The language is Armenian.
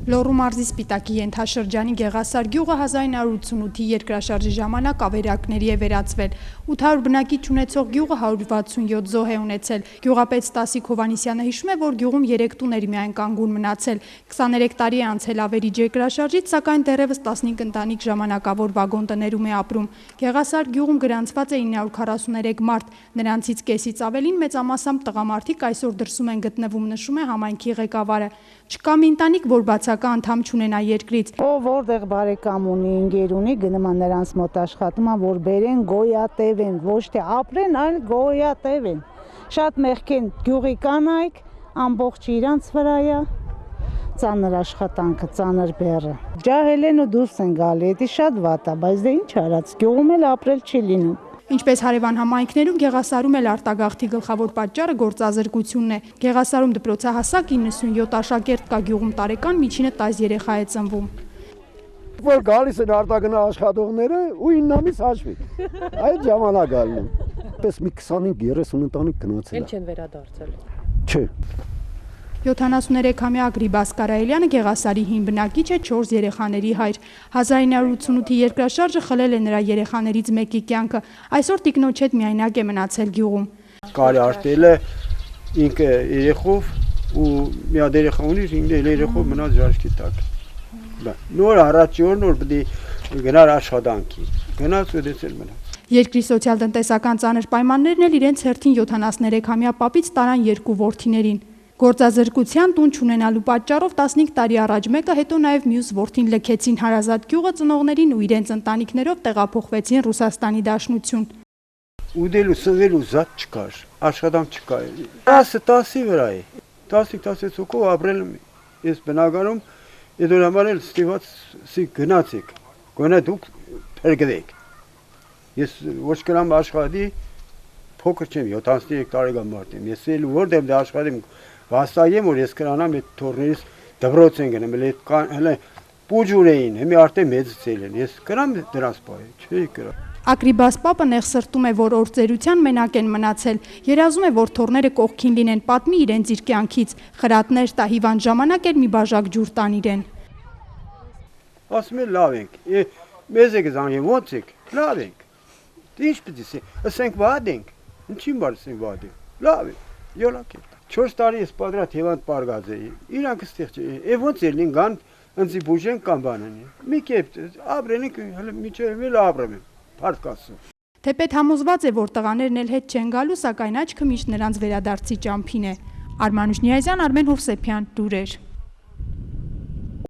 Լոռու մարզի Սպիտակի ենթաշրջանի Գեղասար գյուղը 1988-ի երկրաշարժի ժամանակ ավերակների է վերածվել։ 800 բնակիչ ունեցող գյուղը 167 զոհ է ունեցել։ Գյուղապետ Ստասիկ Հովհաննիսյանը հիշում է, որ գյուղում 3 տուներ միայն կանգուն մնացել։ 23 տարի է անցել ավերիչ երկրաշարժից, սակայն դեռևս 15 ընտանիք ժամանակավոր վագոն տներում է ապրում։ Գեղասար գյուղում գրանցված է 943 մարդ, նրանցից կեսից ավելին մեծամասամբ տղամարդիկ այսօր դրսում են գտնվում, նշում է համայնքի ղեկավարը։ Չկա մի ընտանիք, որ բացական անդամ չունենա երկրից։ Որտեղ բարեկամ ունի, ընկեր ունի, գնում են նրանց մոտ աշխատում, որ բերեն, գոյատևեն, ոչ թե ապրեն, այլ գոյատևեն։ Շատ մեղք են գյուղի կանայք, ամբողջ իրանց վրա է ծանր աշխատանքը, ծանր բեռը։ Ջահել են ու դուրս են գալի, դա շատ վատ է, բայց դե ինչ արած, գյուղում էլ ապրել չի լինում։ Ինչպես հարևան համայնքներում, Գեղասարում էլ արտագաղթի գլխավոր պատճառը գործազրկությունն է։ Գեղասարում դպրոցահասակ 97 աշակերտ կա, գյուղում տարեկան միջինը 10 երեխա է ծնվում։ Որ գալիս են արտագնա աշխատողները ու 9 ամիս հաշվի։ Այդ ժամանակ գալու են։ Պես մի 25-30 ընտանիք գնացել է։ Էլ չեն վերադարձել։ Չէ։ 73-ամյա Ագրիբաս Կարայելյանը Գեղասարի հին բնակիչ է, 4 երեխաների հայր։ 1988-ի երկրաշարժը խլել է նրա երեխաներից մեկի կյանքը։ Այսօր տիկնոջ հետ միայնակ է մնացել գյուղում։ Կարի արտել է ինքը երեխով ու մի հատ երեխա ունի, ինքը երեխով մնաց ժարժքի տակ։ Նոր առաջի օր նոր պետք է գնար աշխատանքի։ Գնաց ու դեցել մնաց։ Երկրի սոցիալ-տնտեսական ծանր պայմաններն էլ իրենց հերթին 73-ամյա պապից տարան 2 որդիներին։ Գործազրկության տուն չունենալու պատճառով 15 տարի առաջ մեկը, հետո նաև մյուս որդին լքեցին հարազատ գյուղը, ծնողներին ու իրենց ընտանիքներով տեղափոխվեցին Ռուսաստանի Դաշնություն։ Ուդելու սնվելու զատ չկար, աշխատանք չկար։ 10-ի վրա է, 10-16 հոգով ապրել ես բնականում, այդ որ համար էլ ստիված գնացեք, գոնե դուք փրկվեք։ Ես ոչ կրամ աշխատի, փոքր չեմ, 73 տարեկան մարդ եմ, ես էլ որտեղ դե աշխատեմ, վաստակեմ, որ ես կրանամ այդ թորներից դպրոց են գնում, հələ պուջուր էին, հիմա արդեն մեծացել են, ես կրամ դրանց պահի, չէի կրա։ Ագրիբաս պապը նեղսրտում է, որ օրծերության մենակ են մնացել, երազում է, որ թորները կողքին լինեն, պատմի իրենց իր կյանքից, խրատներ տա, հիվանդ ժամանակ էլ մի բաժակ ջուր տան իրեն։ Ասում են լավ ենք, մեզ եք զանգեմ, ոնց եք, լավ ենք, ինչ պետք է, ասենք վատ ենք, ինչին բար ասենք վատ ենք, լավ ենք, յոլակ ենք։ 4 տարի ես պատրաստ հիվանդ պարգած էի, իրանք ստեղ չէ, ոնց ելին գան, ընձի բուժեն կամ բանան, մի կեպ ապրեն ենք, հələ միջև էլ ապրեմ եմ, պարկասում։ Թեպետ համոզված է, որ տղաներն էլ հետ չեն գալու, սակայն աչքը միշտ նրանց վերադարձի ճամփին է։ Արմանուշ Նիազյան, Արմեն Հովսեփյան, լուրեր։